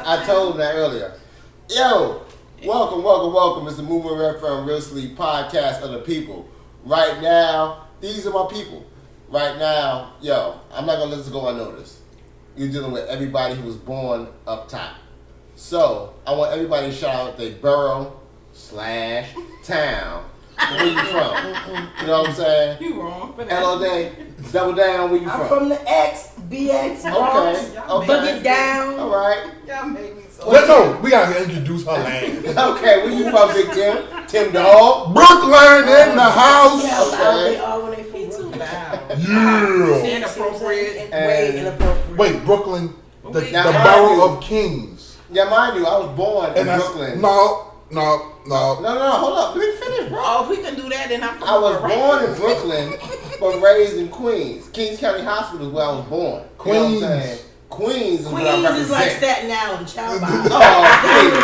I told him that earlier. Yo, welcome. It's the MuMu RedFern RealSilly podcast of the people. Right now, these are my people. Right now, yo, I'm not gonna let this go unnoticed. You're dealing with everybody who was born up top. So I want everybody to shout out their borough / town. Where you from? You know what I'm saying? You wrong. Hello day. Double down. Where you from? I'm from the BX. Okay. Boogie down. All right. Y'all made me so. Let's go. We gotta introduce her land. Okay. Where you from, Big Tim? Tim Dog. Brooklyn in the house. They all when they from Too Brooklyn. loud. Yeah. Inappropriate. Way inappropriate. Wait, Brooklyn, the Now, borough of Kings. Yeah, mind you, I was born in And Brooklyn. No. No, hold up. Let me finish, bro. Oh, if we can do that, then I'm from I was born in Brooklyn, but raised in Queens. Kings County Hospital is where I was born. You know what I'm saying? Queens is what I represent. Queens is like Staten Island, child. Oh,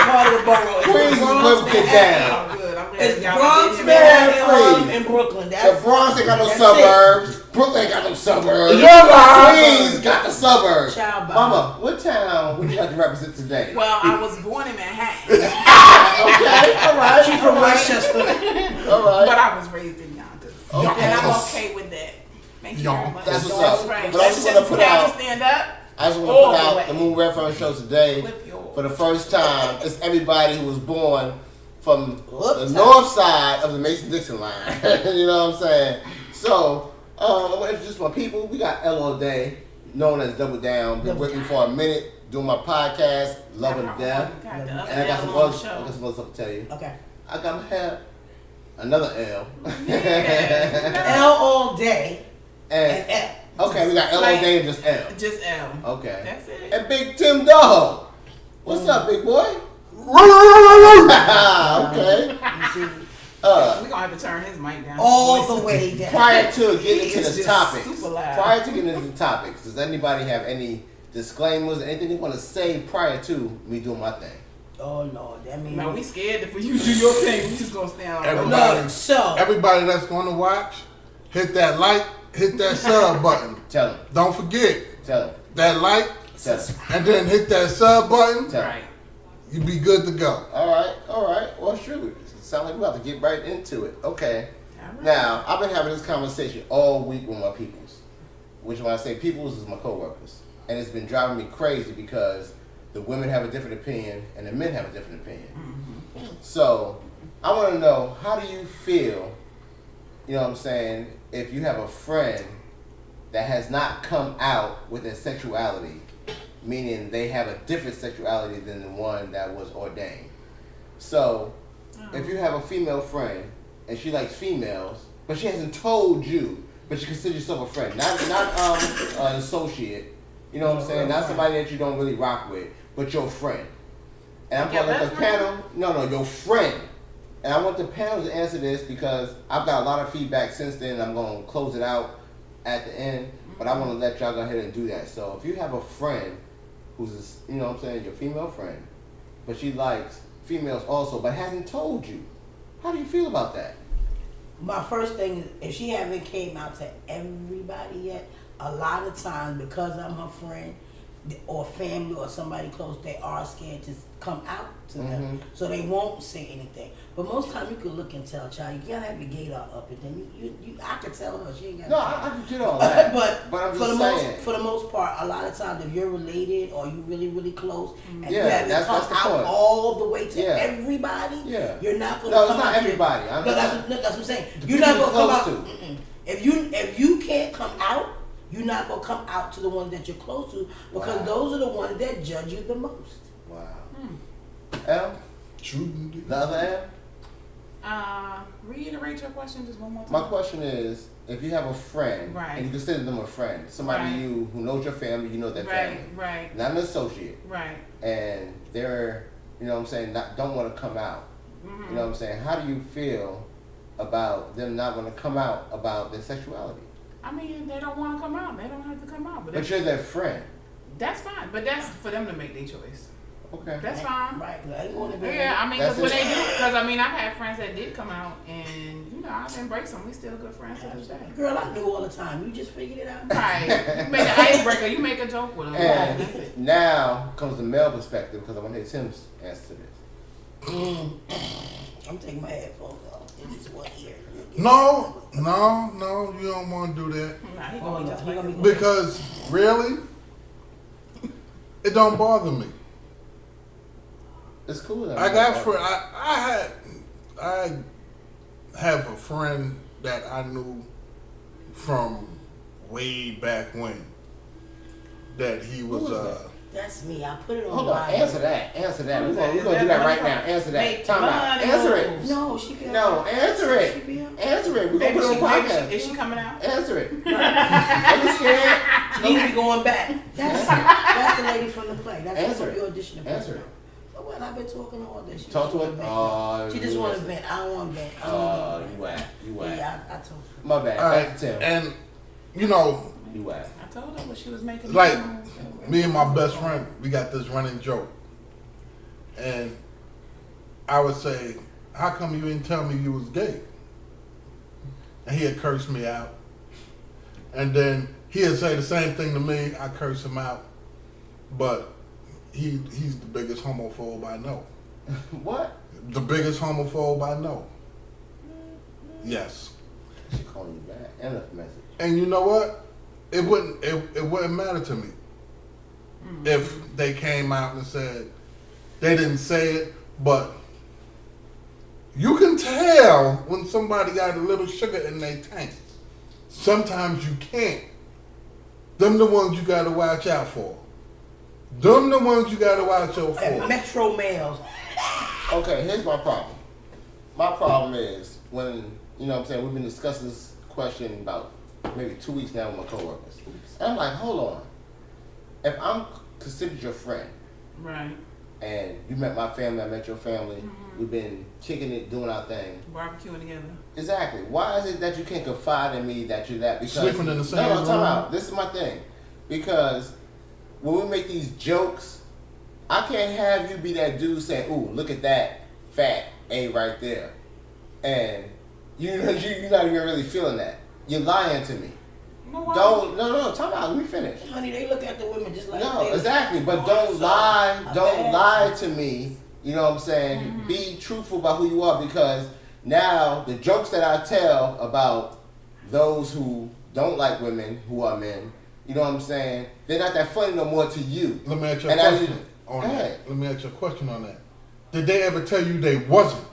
Part of the borough. Queens is where we get down. Oh, good. I'm glad It's y'all Bronx, did Manhattan, please. and Brooklyn. The Bronx ain't got no that's suburbs. Brooklyn ain't got no suburbs. Yeah, Queens got the suburbs. Child. Mama, what town would you like to represent today? Well, I was born in Manhattan, Okay, all right. She from all right, Westchester. all right. but I was raised in Yonkers. Okay. And I'm okay with that. Thank you very much. That's what's up. Right. But I just want to put out. Stand up. I just want to All put the out way. the MuMu RedFern show today. Flip your. For the first time, it's everybody who was born from the Whoops. north side of the Mason-Dixon line. You know what I'm saying? So, I want to introduce my people. We got L all day, known as Double Down. Been with me for a minute, doing my podcast, Loving Death. And I got some other stuff to tell you. Okay. I got my hair, another L. L all day and and L. okay, we got L all day and just L. Just L. Okay. That's it. And Big Tim Dog. What's up, big boy? Okay. You see, We're going to have to turn his mic down. all the way down. Prior to getting He into is the just topics, super loud. prior to getting into the topics, does anybody have any disclaimers, anything they want to say prior to me doing my thing? Oh Lord, that means No, we scared for you to do your thing. We just going to stand on Everybody, Look, so everybody that's gonna watch, hit that like, hit that sub button. Tell them. Don't forget Tell them. that like, Tell them. and then hit that sub button. Tell them. Right. You be good to go. All right. Well, sure. Sound like we're about to get right into it. Okay. All right. Now, I've been having this conversation all week with my peoples, which when I say peoples is my coworkers, and it's been driving me crazy because the women have a different opinion and the men have a different opinion. Mm-hmm. So, I want to know, how do you feel, you know what I'm saying, if you have a friend that has not come out with their sexuality, meaning they have a different sexuality than the one that was ordained. So, if you have a female friend and she likes females, but she hasn't told you, but you consider yourself a friend, not an associate, you know what I'm saying, not somebody that you don't really rock with, but your friend. And I'm Your going to let best the panel, no, your friend. And I want the panel to answer this because I've got a lot of feedback since then. I'm going to close it out at the end, but I want to let y'all go ahead and do that. So if you have a friend who's, you know what I'm saying, your female friend, but she likes females also, but hasn't told you, how do you feel about that? my first thing is if she haven't came out to everybody yet, a lot of times because I'm her friend or family or somebody close, they are scared to come out to them, so they won't say anything. But most time you can look and tell, child, you gotta have your gator up, and then you I can tell her she ain't got. No, I can get all that. but I'm for just the saying. for the most part, a lot of times if you're related or you really close, and you Yeah, haven't that's come the out point. all the way to Yeah. everybody, Yeah. you're not gonna. No, it's come not out to- everybody. No, that's what I'm saying. The You're not people gonna come you're out. close If you can't come out, you're not gonna come out to the ones that you're close to because Wow. those are the ones that judge you the most. Wow. L? True indeed. The other L? Reiterate your question just one more time. My question is, if you have a friend, Right. and you consider them a friend, somebody Right. who knows your family, you know their family, Right. not an associate, Right. and they're, you know what I'm saying, don't want to come out. Mm-hmm. You know what I'm saying? How do you feel about them not want to come out about their sexuality? I mean, they don't want to come out. They don't have to come out. But you're their friend. That's fine. But that's for them to make their choice. Okay. That's fine. Right, I ain't going to Yeah, I mean, because That's when it. they do, because I mean, I've had friends that did come out, and you know, I've embraced them. We still good friends to this day. Girl, I do all the time. You just figured it out. Right. You make an icebreaker. You make a joke with them. And That's it. now comes the male perspective because I want to hear Tim's answer to this. I'm taking my headphones off. It's just one ear. No, you don't want to do that. Nah, he Oh, gonna be yeah, just he like gonna that. be- Because, really, it don't bother me. It's cool. I have a friend that I knew from way back when. That he was Who was that? That's me. I put it on. Hold on, my- answer that. Answer that. We're Who's gonna that? do Is that that right money? now. Answer that. Make Time out. money Answer it. moves. No, she be. No, answer She be it. on. Answer it. We're gonna Maybe put it on podcast. is she coming out? Answer it. Are you scared? She needs to be going back. That's the lady from the play. That's Answer what it. you auditioning for. Answer it. So what? I've been talking all day. She Talk just to wanna her. vent. She just want to vent. I don't want to vent. I don't wanna vent. You whack. You whack. Yeah, I told her. My bad. All Back right, to Tim. and you know, You whack. I told her what she was making. like me and my best friend, we got this running joke, and I would say, "How come you didn't tell me you was gay?" And he'd curse me out, and then he'd say the same thing to me. I curse him out, but he's the biggest homophobe I know. What? The biggest homophobe I know. Yes. She calling you back. And left a message. And you know what? It wouldn't matter to me if they came out and said they didn't say it, but you can tell when somebody got a little sugar in their tank. Sometimes you can't. Them the ones you gotta watch out for. Them the ones you gotta watch out And for. Metro males. Okay, here's my problem. My problem is when, you know what I'm saying, we've been discussing this question about maybe 2 weeks now with my coworkers. And I'm like, hold on. If I'm considered your friend Right. and you met my family, I met your family, we've been kicking it, doing our thing. Barbecuing together. Exactly. Why is it that you can't confide in me that you're that? Because Sleeping in the same no, time room. out. This is my thing. Because when we make these jokes, I can't have you be that dude saying, "Ooh, look at that fat A right there," and you're not even really feeling that. You're lying to me. No, why? No. Time out. Let me finish. Honey, they look at the women just like No, they exactly. But Oh, don't so, lie. I Don't bet. lie to me. You know what I'm saying? Be truthful about who you are, because now the jokes that I tell about those who don't like women who are men, you know what I'm saying? They're not that funny no more to you. Let me ask you a And I- question on Go that. ahead. Let me ask you a question on that. Did they ever tell you they wasn't?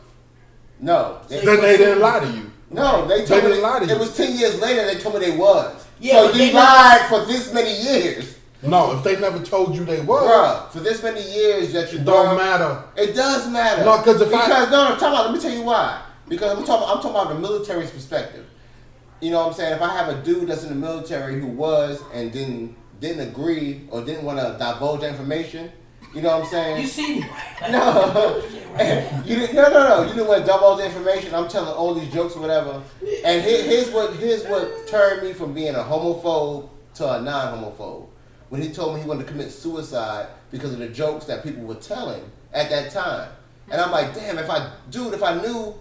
No. So Then they didn't lie to you. No, they They told me didn't lie to you. it was 10 years later they told me they was. Yeah, so but you they lied for this many years. No, if they never told you they was, Bruh, for this many years that you it don't matter. It does matter. No, 'cause if no, talk about. Let me tell you why. Because I'm talking about the military's perspective. You know what I'm saying? If I have a dude that's in the military who was and didn't agree or didn't want to divulge information, you know what I'm saying? You see me. No, you didn't. No. You didn't want to divulge the information. I'm telling all these jokes or whatever. And here's what turned me from being a homophobe to a non-homophobe. When he told me he wanted to commit suicide because of the jokes that people were telling at that time. And I'm like, damn, if I knew,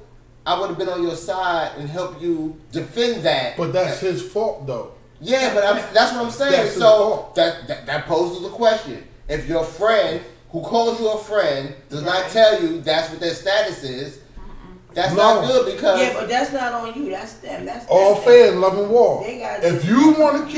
I would have been on your side and helped you defend that. But that's his fault, though. Yeah, but that's what I'm saying. That's his So fault. that poses a question. If your friend who calls you a friend does not tell you that's what their status is, that's not No. good because Yeah, but that's not on you. That's them. That's All them. fair and love and war. They gotta If do- you want to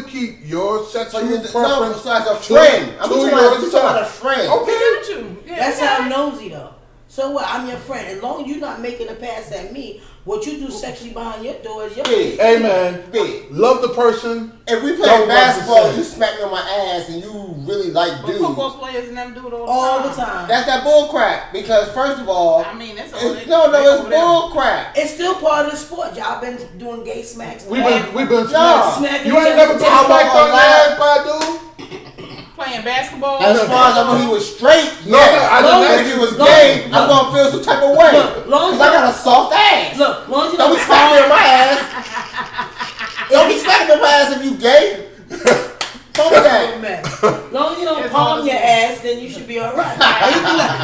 keep your sexual preference so as a friend. I'm to talking about a yourself. friend. Okay. Got you. Yeah, That's yeah. how I'm nosy though. So what? I'm your friend. As long as you're not making a pass at me, what you do sexually behind your door is your Big. Hey man, Big. love the person. If we Don't play love basketball, the you same. smack me on my ass and you really like But dudes. football players and them do it all the time. That's that bull crap. Because first of all, I mean, that's all it's, they- no, they it's over there. bull crap. It's still part of the sport. Y'all been doing gay smacks. We've been Nah. smacked. Smacking You ain't each never other. been smacked on the ass by a dude? Playing basketball. As far as I know, he was straight. No, Yeah, I didn't But ask if he you. was No, gay, no. I'm gonna feel some type of way. Look, long Cause I got a soft ass. Look, long as you Don't be don't smacking me on my ass. Don't be smacking me on my ass if you gay. Fuck that. man. As long as you don't It's palm all your the ass, then you should be alright.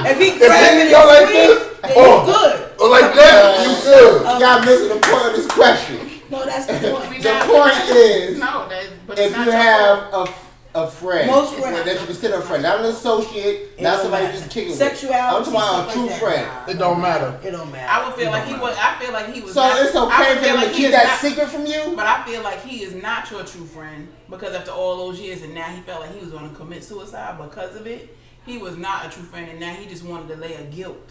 If he If grabbing he your go like squeeze, this, then you good. or like that, you good. Y'all missing the point of this question. No, that's the point. The point is, no, but if it's not you your have fault. a friend, Most friends- that you consider a friend, not an associate, It not don't somebody matter. just kicking with. Sexuality, I'm talking about stuff a true like that. friend. Nah, It don't matter. It don't matter. I would feel It like don't he matter. was. I feel like he was. So not, it's I okay would for feel him like to he keep is that not- secret from you? But I feel like he is not your true friend because after all those years and now he felt like he was going to commit suicide because of it. He was not a true friend and now he just wanted to lay a guilt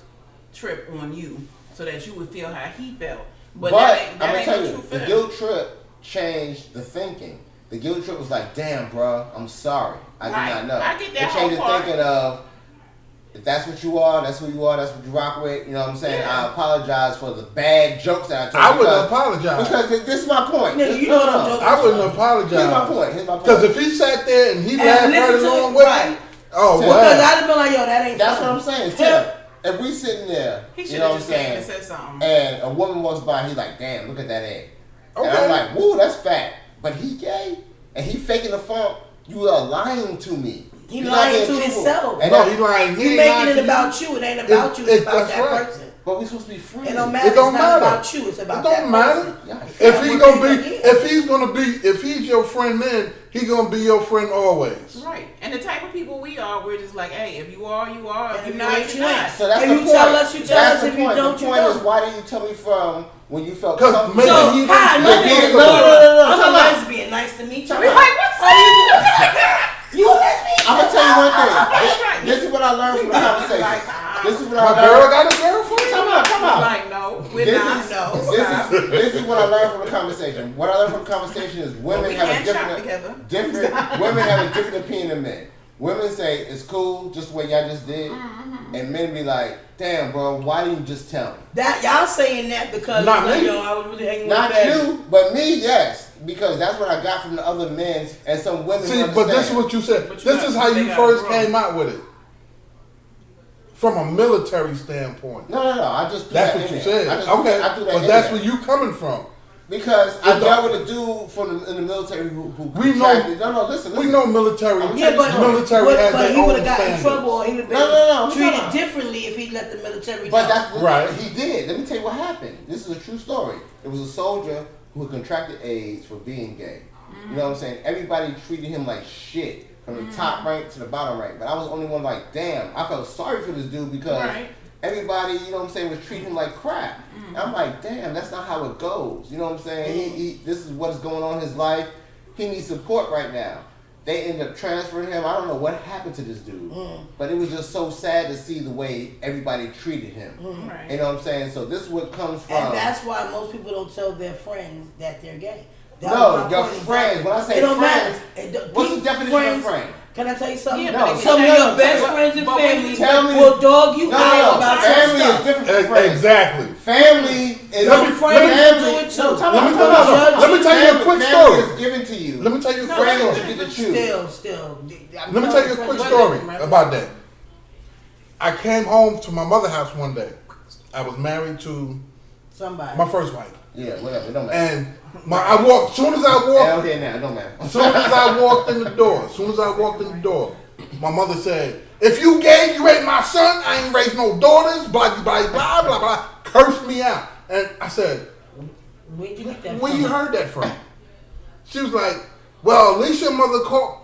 trip on you so that you would feel how he felt. But I'm that gonna ain't tell no you, true the friend. guilt trip changed the thinking. The guilt trip was like, damn, bro, I'm sorry. I Right. did not know. I get that It changed the whole part. thinking of, if that's what you are, that's who you are, that's what you rock with. You know what I'm saying? Yeah. I apologize for the bad jokes that I told I you. wouldn't apologize. Because this is my point. Nigga, you know what I'm joking. I wouldn't Here's my apologize. point. Here's my Because point. if he sat there and he And laughed listen right to along it, with right. me, oh, Because Because wow. I'd have been like, yo, that ain't That's funny. what I'm saying. Yeah. Tim, if we sitting there, He you should know have what I'm just came saying, and said something. and a woman walks by, he's like, damn, look at that egg. And Okay. I'm like, woo, that's fat. But he gay, and he faking the funk. You are lying to me. He You're lying not being to truthful. himself. And No, that- he lying. He You ain't making lying it to about you. It ain't about you. It's about that's that right. person. But we supposed to be friends. It don't matter. It don't It's not matter. about you. It's about It that don't matter. person. Yeah. If he What gonna they be, gonna get. if he's your friend, then he gonna be your friend always. Right. And the type of people we are, we're just like, hey, if you are, you are. If And you're if not, you ain't, you're you not. ain't. So that's If the you point. tell us, you tell That's us. the If you point. don't, The you point is, don't. why didn't you tell me from when you felt 'Cause comfortable? maybe So, he hi, didn't my say name is it. Laura. I'm a Time out. lesbian. Nice to meet you. Time We're out. like, what's How you? You a lesbian? I'm gonna tell you one thing. Right. This is what I learned from the conversation. Like, This is what My I girl learned. got a girlfriend. Come on. like, no, we're This not. is, No. this is what I learned from the conversation. What I learned from the conversation is women we have a can't shop together. different women have a different opinion than men. Women say it's cool, just what y'all just did, and men be like, "Damn, bro, why didn't you just tell me?" That y'all saying that because Not like, me. yo, I was really hanging Not with that. you, but me, yes, because that's what I got from the other men and some women. See, who but this is understand. what you said. But you This got- is how they you got first grown. came out with it. From a military standpoint. No, I just threw That's that what in you there. said. I just Okay, I threw that but in that's there. where you coming from. Because I It dealt don't- with a dude from in the military who We know- contracted- No, listen. We know military. I'm Yeah, but military has but their he would own have gotten in standards. trouble, or he would have been No, I'm treated talking- differently if he let the military But know. that's what Right. he did. Let me tell you what happened. This is a true story. It was a soldier who had contracted AIDS for being gay. You know what I'm saying? Everybody treated him like shit from the top rank to the bottom rank. But I was the only one like, damn, I felt sorry for this dude because Right. everybody, you know what I'm saying, was treating him like crap. And I'm like, damn, that's not how it goes. You know what I'm saying? He this is what is going on in his life. He needs support right now. They ended up transferring him. I don't know what happened to this dude. But it was just so sad to see the way everybody treated him. Right. You know what I'm saying? So this is what comes from. And that's why most people don't tell their friends that they're gay. That No, was my your point friends. exactly. When I say it don't friends, matter. what's the definition of friend? Can I tell you something? Yeah, No, but Some of no, your no, best but- friends and but when family you tell me- will dog you out about some family is stuff. different from friends. Exactly. Family is Let me- friends family. do it too. No, time Let out, me- time no, out. no, let me tell you a quick Family story. is given to you. Let me tell you a quick Friends story. you get to choose. Still. Let me tell you a quick story about that. I came home to my mother's house one day. I was married to somebody. my first wife, Yeah, whatever. It don't matter. and I walked. Soon as I walked, Okay, now it don't matter. As soon as I walked in the door, my mother said, "If you gay, you ain't my son. I ain't raised no daughters." Blah blah blah blah blah. Cursed me out, and I said, Where'd you get that "Where from? you heard that from?" She was like, "Well, Alicia mother called."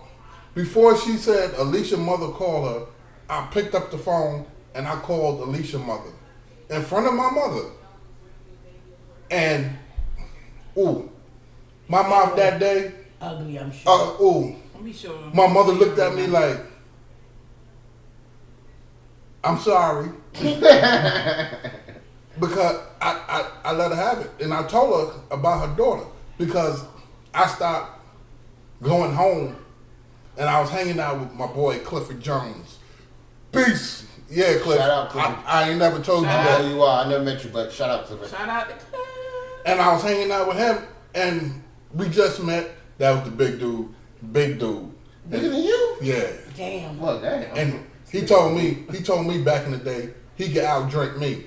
Before she said Alicia mother called her, I picked up the phone and I called Alicia mother in front of my mother, and my mouth that day. Ugly, I'm sure. Be sure. My mother looked at me like, "I'm sorry," because I let her have it, and I told her about her daughter because I stopped going home, and I was hanging out with my boy Clifford Jones. Peace, yeah, Cliff. Shout out, Clifford. I ain't never told you I know that, who you are. I never met you, but shout out to Shout out to and I was hanging out with him, and we just met. That was the big dude. Bigger than you? Yeah. Damn. Well, damn. And he told me back in the day he could outdrink me.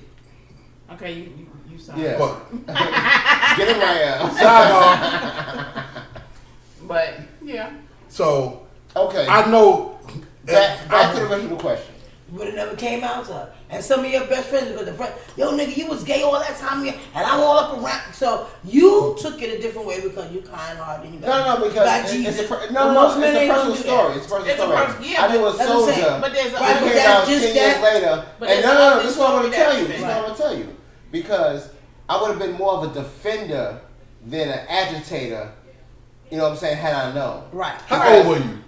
Okay, you sorry. Yeah. But Get it right out. sidebar. But yeah. So Okay. I know. Back to the original question. But it never came out to her. And some of your best friends, because the friend, yo nigga, you was gay all that time, and I'm all up around. So you took it a different way because you kind-hearted and you got No, because it's a personal story. It's a personal story. I did with Soldier. But there's a it came out 10 years later. And no, this is what I'm going to tell you. This is what I'm going to tell you. Because I would have been more of a defender than an agitator, you know what I'm saying, had I known. Right. How old were you?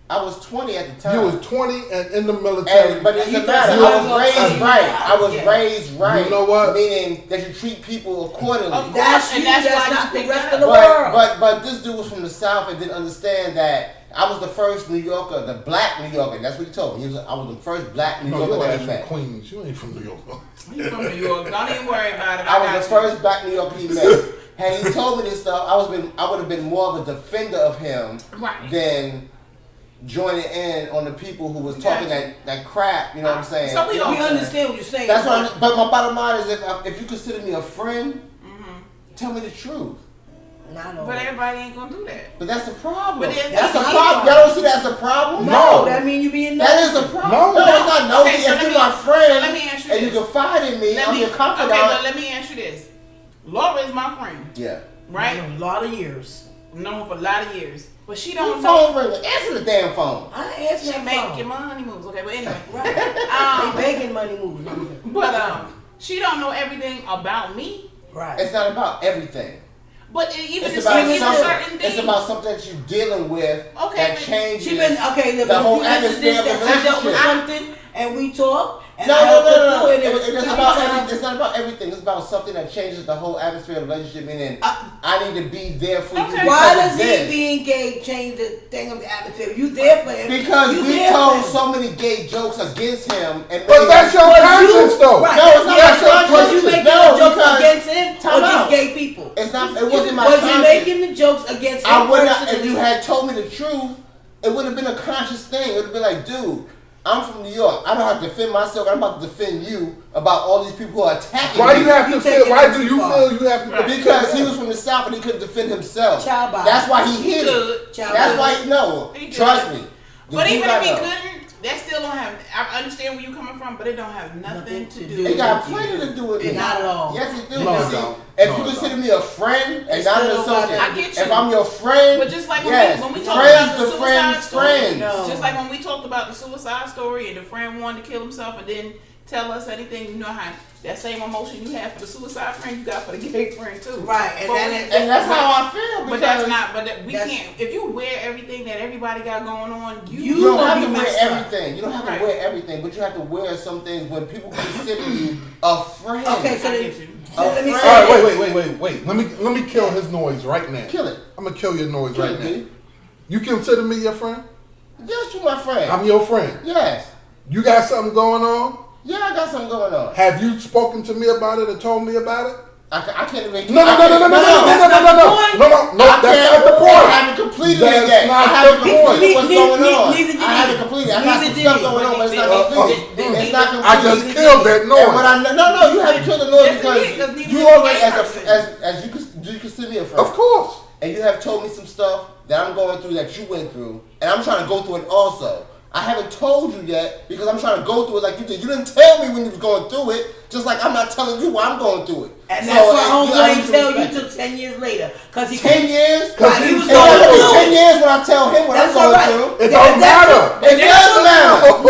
I was 20 at the time. You was 20 and in the military. But it doesn't matter. I was raised right. I was raised right. You know what? Meaning that you treat people accordingly. Of course, that's not the rest of the world. world. But this dude was from the South and didn't understand that I was the first New Yorker, the black New Yorker. That's what he told me. I was the first black New Yorker that he met. From Queens. You ain't from New York. You from New York. Don't even worry about it. I was the first black New Yorker he met. Had he told me this stuff, I would have been more of a defender of him than joining in on the people who was talking that crap, you know what I'm saying? So we understand what you're saying. That's what but my bottom line is if you consider me a friend, tell me the truth. But everybody ain't gonna do that. But that's the problem. That's the problem. Y'all don't see that's the problem? No, that mean you being nosy. That is the problem. No, it's not nosy. If you're my friend so let me ask you and you confide in me, I'm your confidant. Okay, but let me ask you this. Laura is my friend. Yeah. Right? A lot of years. Known for a lot of years. But she don't know. Phone ring. Answer the damn phone. I answer that phone. She making money moves. Okay, but anyway. Right. They making money moves. But she don't know everything about me. Right. It's not about everything. But even it's about certain things. It's about something that you're dealing with that changes the whole atmosphere of the relationship. Something and we talk. And no. It's not about everything. It's about something that changes the whole atmosphere of the relationship. Meaning, I need to be there for you. Why does he being gay change the thing of the atmosphere? You there for him? Because we told so many gay jokes against him, but that's your conscience, though. Right. No, it's not my conscience. Was you making the jokes against him or just gay people? It's not. It wasn't my conscience. Was you making the jokes against him? I would not. If you had told me the truth, it would have been a conscious thing. It would have been like, dude, I'm from New York. I don't have to defend myself. I'm about to defend you about all these people who are attacking Why me. you have to feel? Why do you feel you have to? Because he was from the South and he couldn't defend himself. That's why he hid it. That's why trust me. But even if he couldn't, that still don't have. I understand where you're coming from, but it don't have nothing to do. It got plenty to do with me. Not at all. Yes, it do. No, if you consider me a friend and not an associate, I get you. if I'm your friend, but just like when we talked about the suicide story, just like when we talked about the suicide story, and the friend wanted to kill himself and didn't tell us anything, you know how that same emotion you have for the suicide friend, you got for the gay friend too. Right, and that's how I feel. But that's not. But we can't. If you wear everything that everybody got going on, you don't have to wear everything. You don't have to wear everything, but you have to wear some things when people consider you a friend. Okay, so let me say. All right, wait. Let me kill his noise right now. Kill it. I'm gonna kill your noise right now. You consider me your friend? Yes, you're my friend. I'm your friend. Yes. You got something going on? Yeah, I got something going on. Have you spoken to me about it or told me about it? I can't even. No. That's not the point. I haven't completed it yet. I haven't completed what's going on. I haven't completed. I got some stuff going on, but it's not completed. It's not completed. I just killed that noise. No, you haven't killed the noise because you already, as you consider me a friend. Of course. And you have told me some stuff that I'm going through that you went through, and I'm trying to go through it also. I haven't told you yet because I'm trying to go through it like you did. You didn't tell me when you was going through it, just like I'm not telling you why I'm going through it. And that's why homeboy didn't tell you till 10 years later. 10 years? Because he was going through 10 years when I tell him what I'm going through. It don't matter. It does matter. You're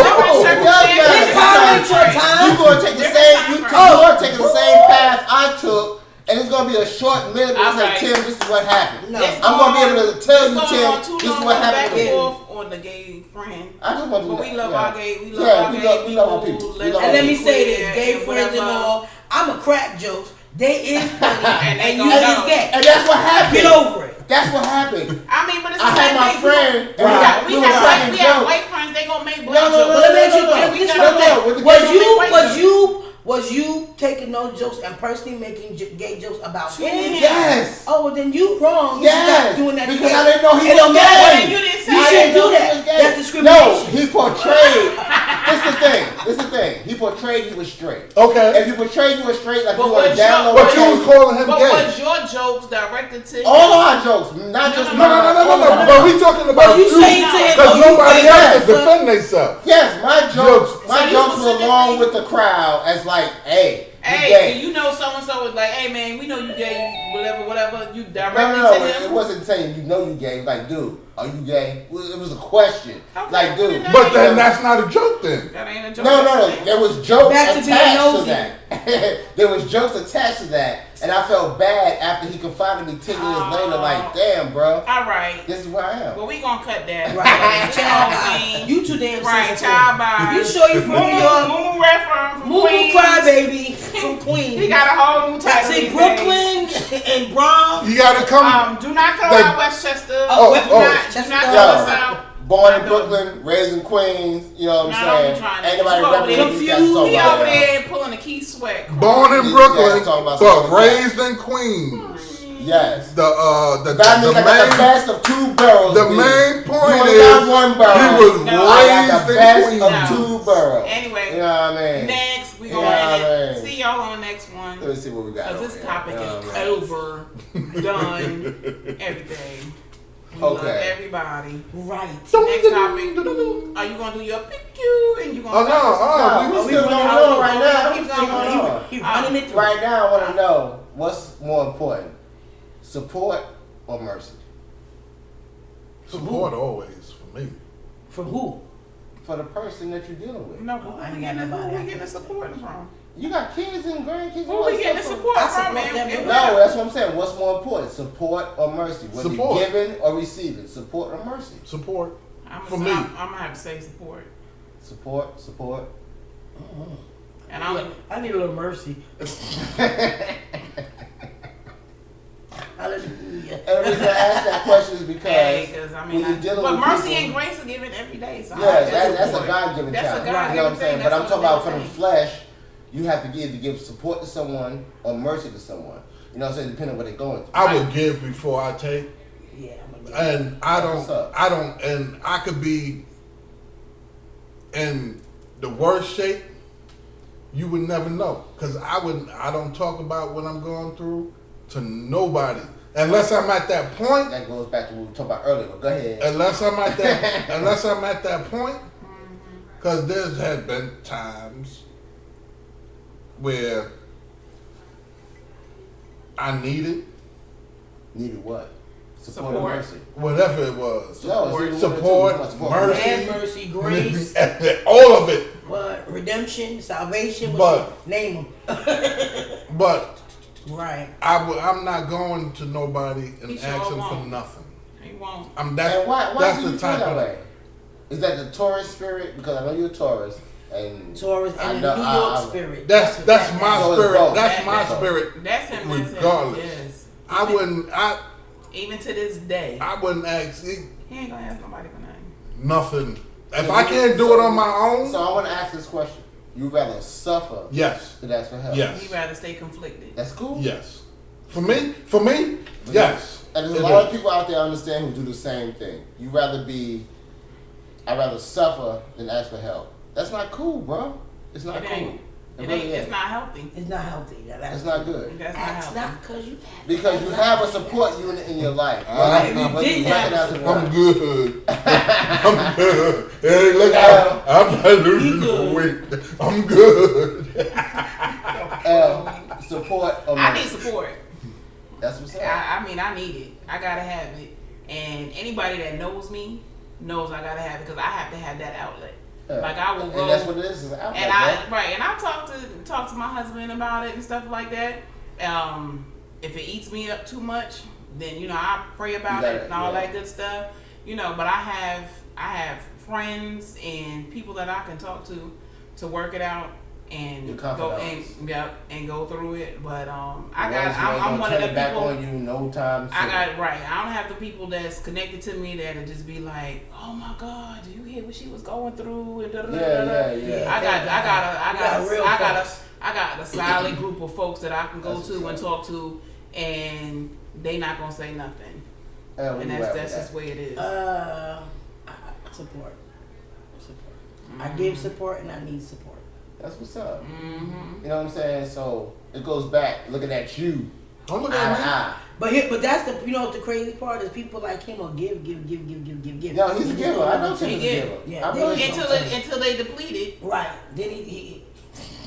going to take the same, you're taking the same path I took. And it's going to be a short minute, but it's like, Tim, this is what happened. No. I'm going to be able to tell you, Tim, this is what happened. Back and forth on the gay friend. I just want to But we love our gay, we love our people. And let me say this, gay friends and all, I'm a crack jokes. They is funny, and you is gay. And that's what happened. Get over it. That's what happened. I mean, but it's I had my friend. We have white friends, they going to make black jokes. Was you taking those jokes and personally making gay jokes about him? Yes. Oh, well, then you wrong. Yes. You doing that because I didn't know he was gay. You didn't say you shouldn't do that. That's discrimination. No, he portrayed. This is the thing. He portrayed he was straight. Okay. If you portrayed you were straight, like But you want to was download. But you was calling him But gay. was your jokes directed to him? All our jokes, not just No. But we talking about you you. saying to him, Because nobody yeah, else can defend themselves. Yes, my jokes So you were along specifically- with the crowd as like, hey, you Hey, gay. you know so and so was like, hey man, we know you gay, whatever. You directed No, to him. it wasn't saying you know you gay. Like, dude, are you gay? It was a question. Okay, Like, dude. But then that's not a joke then. That ain't a joke. No. There was jokes Back to being attached to nosy. that. There was jokes attached to that, and I felt bad after he confided me 10 years later. Like, damn, bro, All right. this is where I am. Well, we gonna cut that. Right. Child Child, scene. you too damn Right, sensitive. child bars. You sure you from New York? MuMu RedFern from MuMu Queens. Crybaby from Queens. He got a whole new title. See, these Brooklyn and Bronx. You gotta come. days. Do not call The- out Westchester. Oh, do oh, not Chester. call us out. Born in Not Brooklyn, raised in Queens. You know what No, I'm don't saying? be trying to- Ain't nobody you over representing there these guys confused. so He much. over there pulling a key sweat. Come Born on. in Yeah, Brooklyn, talking about but something like raised in Queens. Yes. The That means I got the best of two boroughs. the B. main point you only is got one borough. he was No, I got the raised best in of Queens. two boroughs. Anyway, You know what I mean? next we You gonna know what I end it. mean? See y'all on the next one. Let me see what we got. Cause over this here. topic You know is what I mean? over, done, everything. We love Okay. everybody. Right. Next topic. Are you gonna do your PQ and you gonna? Oh, no, No, we we still running going out? on right now. Keep We still going. going on. He running it through. Right now, I want to know what's more important: support or mercy? Support always for me. From who? For the person that you're dealing with. No, I ain't who got nobody. we getting the support from? You got kids and grandkids. Who we getting the support I from, support man? them. If- No, that's what I'm saying. What's more important: support or mercy? Whether Support. you're giving or receiving, support or mercy? Support. I'm For me. I'm gonna have to say support. Support. And I'm I need a little mercy. Hallelujah. And the reason I ask that question is because hey, cause I mean, when you're dealing but with mercy people, and grace are given every day. So I yeah, have to that's a support. God-given That's a talent. God-given You know what I'm saying? thing. But I'm That's talking what about they from the say. flesh, you have to either give support to someone or mercy to someone. You know what I'm saying? Depending on what they're going through. I would give before I take. Yeah, I'm gonna And I What's up? and I could be in the worst shape. You would never know, cause I don't talk about what I'm going through to nobody unless I'm at that point. That goes back to what we talked about earlier. But go ahead. Unless I'm at that point, cause there's had been times where I needed Needed what? Support or Support. mercy? whatever it was. No, it's Support, either one or two. mercy. have mercy, grace, All of it. what? Redemption, salvation. But- name them. But Right. I'm not going to nobody and He sure asking for won't. nothing. He won't. And why That's do the you feel type that of way? Is that the Taurus spirit? Because I know you're a Taurus. And Taurus I and know- the New I- York I- spirit. That's what that's that my is. So it's spirit. both. That's my That's- spirit. That's him. That's him. Regardless. Yes. I wouldn't Even to this day, ask he ain't gonna ask nobody for nothing. nothing. If I can't do it on my own, So I want to ask this question: you rather suffer yes, than ask for help? yes, He rather stay conflicted. That's cool. yes. For me, yes. And there's It a lot is. of people out there understand who do the same thing. I'd rather suffer than ask for help. That's not cool, bro. It's not It cool. ain't. It It really ain't. It's ain't. not healthy. It's not healthy. Yeah, that's It's not good. That's not That's healthy. not because you have. Because you have a support unit in your life. Right. Whether you You did have recognize it or I'm not. good. I'm good. Hey, look out! I'm not losing no weight. I'm good. Support or I need mercy. support. That's what's up. I mean, I need it. I gotta have it. And anybody that knows me knows I gotta have it because I have to have that outlet. Yeah. Like I will go. And that's what it is an outlet, And I bro. right, and I talk to my husband about it and stuff like that. If it eats me up too much, then I pray about You gotta- it and all yeah. that good stuff. But I have friends and people that I can talk to work it out and Your go confidants. and go through it. But I'm one of the back people. on you no time soon. I got it right. I don't have the people that's connected to me that'll just be like, "Oh my God, do you hear what she was going through?" And da, da, da, da, da. Yeah. I got a solid group of folks that I can go That's to and what's talk to, and they not gonna say nothing. Where And you at that's with just that? the way it is. Support. I give support and I need support. That's what's up. Mm-hmm. You know what I'm saying? So it goes back looking at you. Don't look Eye at to me. eye. But that's the what the crazy part is people like him will give. No, he's a He giver. just I don't know ever he's a take give. giver. Yeah, I they know just he's don't Until they depleted. Right. Then he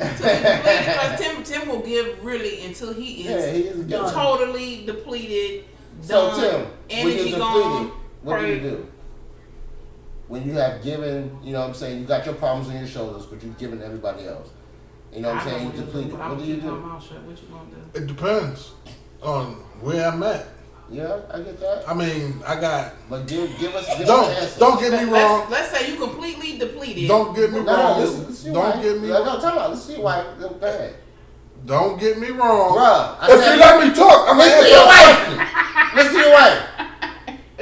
Until they depleted. Because Tim will give really until he Yeah, he is is a giver. totally depleted. So Done, Tim, when you're energy depleted, gone. what do Right. you do? When you have given, you know what I'm saying, you got your problems on your shoulders, but you've given everybody else. You know what I'm saying? You depleted. What do you do? What you gonna do? It depends on where I'm at. Yeah, I get that. I mean, I got. But give us an answer. Don't get me wrong. Let's say you completely depleted. Don't get me No, wrong. listen, Don't get me. No, talk about. Let's see why. Go ahead. Don't get me wrong. Bruh, I If said- you let me talk, I'm gonna Listen to answer your your wife. question. Listen to your wife.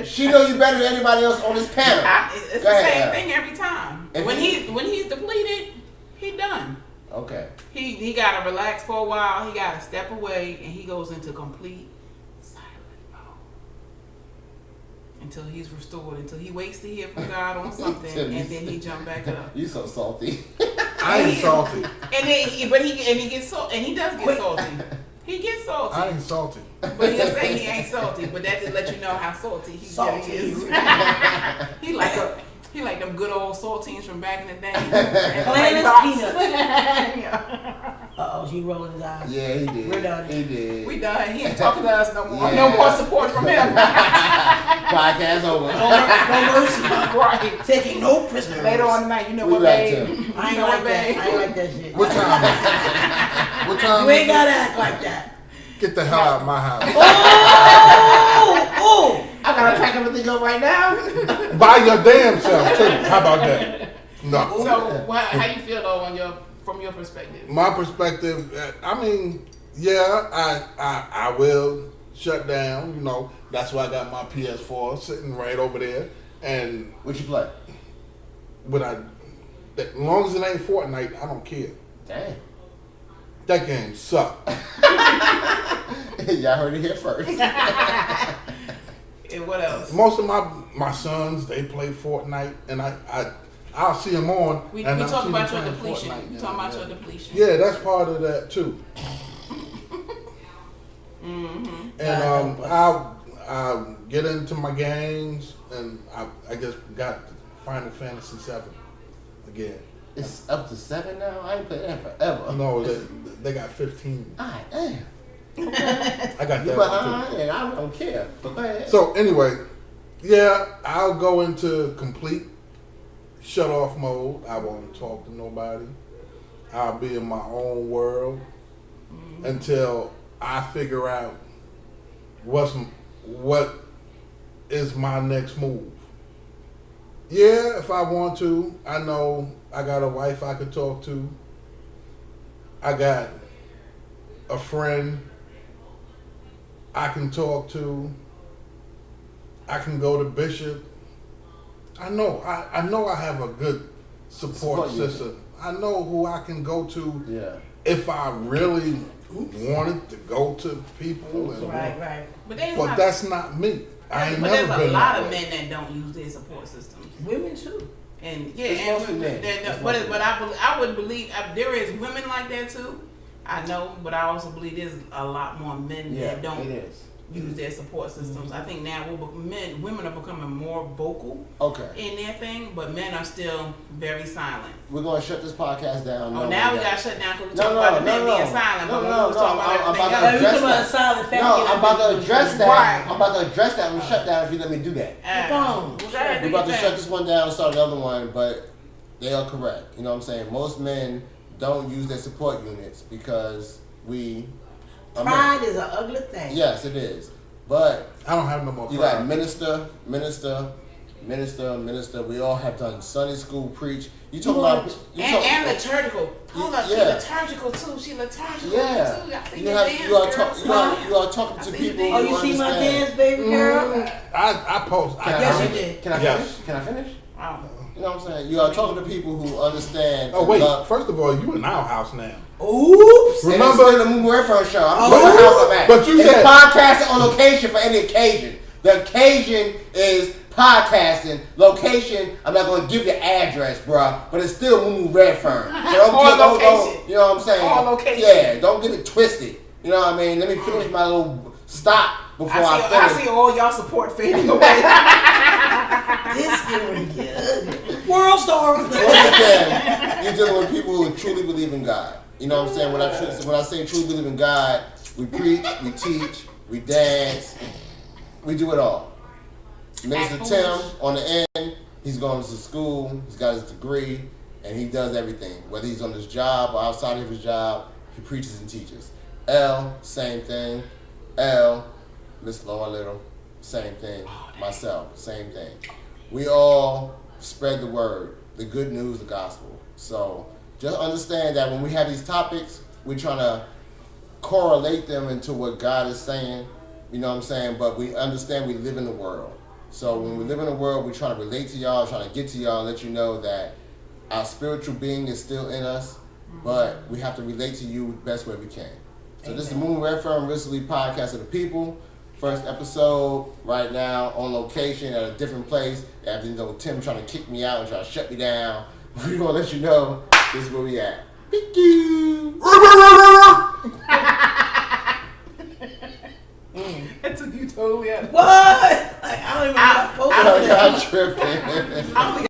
She know you better than anybody else on this panel. It's Go the ahead, same Al. thing every time. If When he- he's depleted, he done. Okay. He gotta relax for a while. He gotta step away, and he goes into complete silent mode until he's restored. Until he waits to hear from God on something, Tim, and then he jump back up. You so salty. I ain't salty. And then, he gets salty, and he does get salty. He gets salty, I ain't salty. but he'll say he ain't salty. But that just let you know how salty he Salty. really is. He like them good old saltines from back in the day. And Plain as box. peanuts. Yeah. He rolling his eyes. Yeah, he did. We're done. He did. We done. He ain't talking to us no more. Yeah. No more support from him. Podcast over. No mercy. Right. Taking no prisoners. Later on tonight, you know We what, like babe? Tim. I You ain't know like what, that. babe? I ain't like that shit. What time? What time? You ain't gotta act like that. Get the hell out of my house. Oh! I gotta pack everything up right now. Buy your damn self too. How about that? No. So, how you feel though from your perspective? My perspective, I mean, yeah, I will shut down. You know, that's why I got my PS4 sitting right over there. And What you play? as long as it ain't Fortnite, I don't care. Damn. That game sucked. Y'all heard it here first. And what else? Most of my sons, they play Fortnite, and I'll see them on. We and I'll talk see about them your playing depletion. Fortnite, We talk about yeah. your depletion. Yeah, that's part of that too. Mm-hmm. And I'll get into my games, and I just got Final Fantasy 7 again. It's up to 7 now. I ain't played that forever. No, they got 15. Ah, damn. I got You that one behind, and I don't care. But go ahead. too. So anyway, yeah, I'll go into complete shut off mode. I won't talk to nobody. I'll be in my own world until I figure out what is my next move. Yeah, if I want to, I know I got a wife I could talk to. I got a friend I can talk to. I can go to Bishop. I know I have a good support Support system. I know who I can go to Yeah. if I really wanted to go to people. And, Right. But that's not me. I ain't But never there's a been lot that of way. men that don't use their support systems. Women too. And It's and mostly men. It's but mostly I would believe there is women like that too. I know, but I also believe there's a lot more men Yeah, that don't it is. use their support systems. I think now women are becoming more vocal Okay. in their thing, but men are still very silent. We're going to shut this podcast down. Oh, now we got to shut down because we No, talk no, about the no, men no. being silent, but No, when no, we was talking no, about I'm everything about else. You talking about a silent family? No, I'm about to address that. Right. I'm about to address that and shut down if you let me do that. Well, go ahead, We're do about to your shut thing. this one down and start the other one, but they are correct. You know what I'm saying? Most men don't use their support units because we are men. Pride is an ugly thing. Yes, it is. But I don't have no more you pride. got minister. We all have done Sunday school, preach. You talk about And liturgical. Hold up, Yeah. she liturgical too. She liturgical yeah. too. I see You your have dance, you are girl. you are talking I to see people. your Oh, who you see my understand. dance, baby girl? I post. Can I Yes, finish? you did. Can I Yes. finish? Can I finish? Wow. You know what I'm saying? You are talking to people who understand. Oh and wait! love- First of all, you in our house now. Oops. And Remember- it's still the MuMu RedFern show. I'm Oh, putting the house I'm at. but you it's said- podcasting on location for any occasion. The occasion is podcasting. Location, I'm not going to give your address, bruh, but it's still MuMu RedFern. So Location. you know what I'm saying? Or location. Yeah, don't get it twisted. You know what I mean? Let me finish my little stop before I finish. I see all y'all support fading away. This getting good. World star. Once again, you're dealing with people who truly believe in God. You know what I'm saying? When I say truly believe in God, we preach, we teach, we dance, we do it all. Minister Tim, on the end, he's going to school, he's got his degree, and he does everything. Whether he's on his job or outside of his job, he preaches and teaches. L, same thing. L, Miss Laura Little, same thing. Myself, same thing. We all spread the word, the good news, the gospel. So just understand that when we have these topics, we're trying to correlate them into what God is saying. You know what I'm saying? But we understand we live in the world. So when we live in the world, we're trying to relate to y'all, trying to get to y'all, and let you know that our spiritual being is still in us, but we have to relate to you the best way we can. So this is the MuMu RedFern RealSilly podcast of the people. First episode right now on location at a different place. After Tim trying to kick me out and try to shut me down, we're gonna let you know this is where we at. Thank you. That took you totally out. What? Like, I don't even know. I'm tripping.